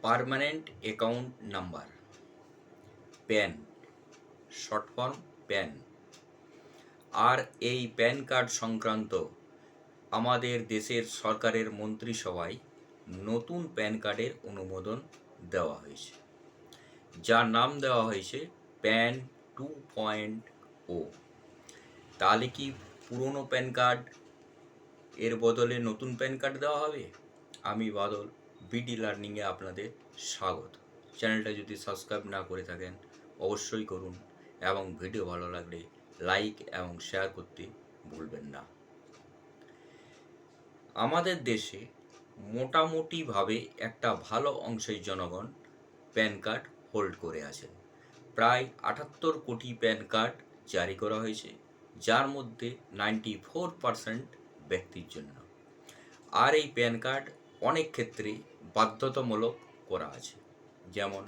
Permanent account number, PAN, short form PAN. আর এই PAN card সংক্রান্ত আমাদের দেশের সরকারের মন্ত্রিসভায় নতুন প্যান কার্ডের অনুমোদন দেওয়া হয়েছে, যার নাম দেওয়া হয়েছে প্যান 2.0। তাহলে কি পুরনো প্যান কার্ড এর বদলে নতুন প্যান কার্ড দেওয়া হবে? আমি বাদল, বিডি লার্নিংয়ে আপনাদের স্বাগত। চ্যানেলটা যদি সাবস্ক্রাইব না করে থাকেন অবশ্যই করুন, এবং ভিডিও ভালো লাগলে লাইক এবং শেয়ার করতে ভুলবেন না। আমাদের দেশে মোটামুটিভাবে একটা ভালো অংশের জনগণ প্যান কার্ড হোল্ড করে আছেন। প্রায় 78 কোটি প্যান কার্ড জারি করা হয়েছে, যার মধ্যে 94% ব্যক্তির জন্য। আর এই প্যান কার্ড অনেক ক্ষেত্রে বাধ্যতামূলক করা আছে। যেমন,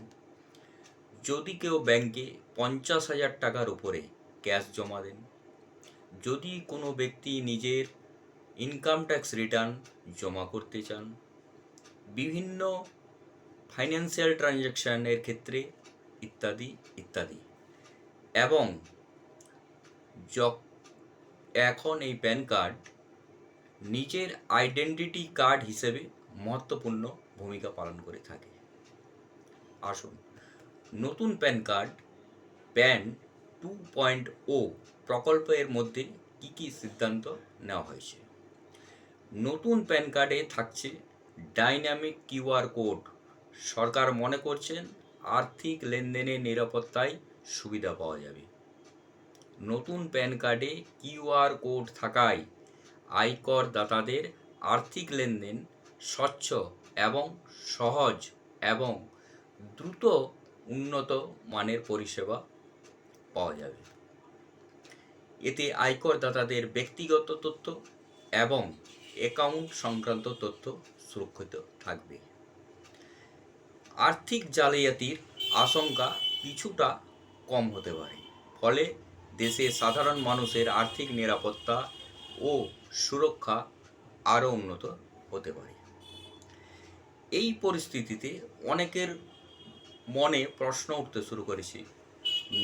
যদি কেউ ব্যাংকে 50,000 টাকার উপরে ক্যাশ জমা দেন, যদি কোনো ব্যক্তি নিজের ইনকাম ট্যাক্স রিটার্ন জমা করতে চান, বিভিন্ন ফাইন্যান্সিয়াল ট্রানজ্যাকশানের ক্ষেত্রে ইত্যাদি ইত্যাদি। এবং এখন এই প্যান কার্ড নিজের আইডেন্টিটি কার্ড হিসেবে মহত্বপূর্ণ ভূমিকা পালন করে থাকে। আসুন, নতুন প্যান কার্ড প্যান 2.0 প্রকল্পের মধ্যে কী কী সিদ্ধান্ত নেওয়া হয়েছে। নতুন প্যান কার্ডে থাকছে ডাইনামিক কিউআর কোড। সরকার মনে করছেন আর্থিক লেনদেনের নিরাপত্তায় সুবিধা পাওয়া যাবে। নতুন প্যান কার্ডে কিউআর কোড থাকায় আয়কর দাতাদের আর্থিক লেনদেন স্বচ্ছ এবং সহজ এবং দ্রুত উন্নত মানের পরিষেবা পাওয়া যাবে। এতে আয়কর দাতাদের ব্যক্তিগত তথ্য এবং অ্যাকাউন্ট সংক্রান্ত তথ্য সুরক্ষিত থাকবে। আর্থিক জালিয়াতির আশঙ্কা কিছুটা কম হতে পারে, ফলে দেশে সাধারণ মানুষের আর্থিক নিরাপত্তা ও সুরক্ষা আরও উন্নত হতে পারে। এই পরিস্থিতিতে অনেকের মনে প্রশ্ন উঠতে শুরু করেছে,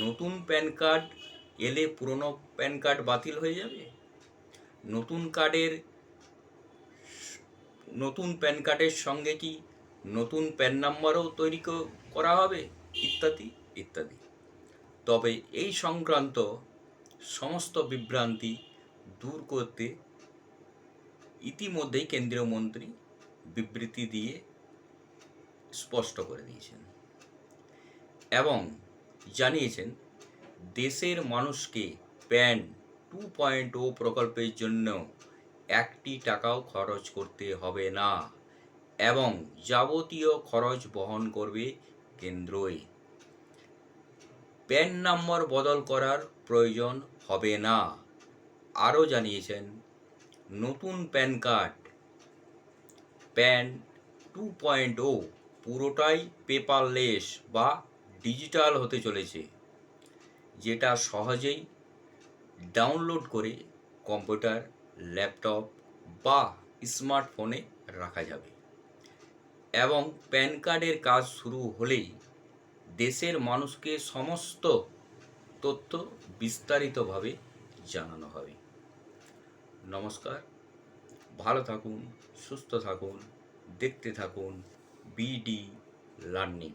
নতুন প্যান কার্ড এলে পুরনো প্যান কার্ড বাতিল হয়ে যাবে? নতুন প্যান কার্ডের সঙ্গে কি নতুন প্যান নাম্বারও তৈরি করা হবে? ইত্যাদি ইত্যাদি। তবে এই সংক্রান্ত সমস্ত বিভ্রান্তি দূর করতে ইতিমধ্যেই কেন্দ্রীয় মন্ত্রী বিবৃতি দিয়ে স্পষ্ট করে দিয়েছেন এবং জানিয়েছেন দেশের মানুষকে প্যান 2.0 প্রকল্পের জন্য 1 টাকাও খরচ করতে হবে না এবং যাবতীয় খরচ বহন করবে কেন্দ্রই। প্যান নম্বর বদল করার প্রয়োজন হবে না। আরও জানিয়েছেন নতুন প্যান কার্ড প্যান 2.0 পুরোটাই পেপারলেস বা ডিজিটাল হতে চলেছে, যেটা সহজেই ডাউনলোড করে কম্পিউটার, ল্যাপটপ বা স্মার্টফোনে রাখা যাবে। এবং প্যান কার্ডের কাজ শুরু হলেই দেশের মানুষকে সমস্ত তথ্য বিস্তারিতভাবে জানানো হবে। নমস্কার, ভালো থাকুন, সুস্থ থাকুন, দেখতে থাকুন বিডি লার্নিং।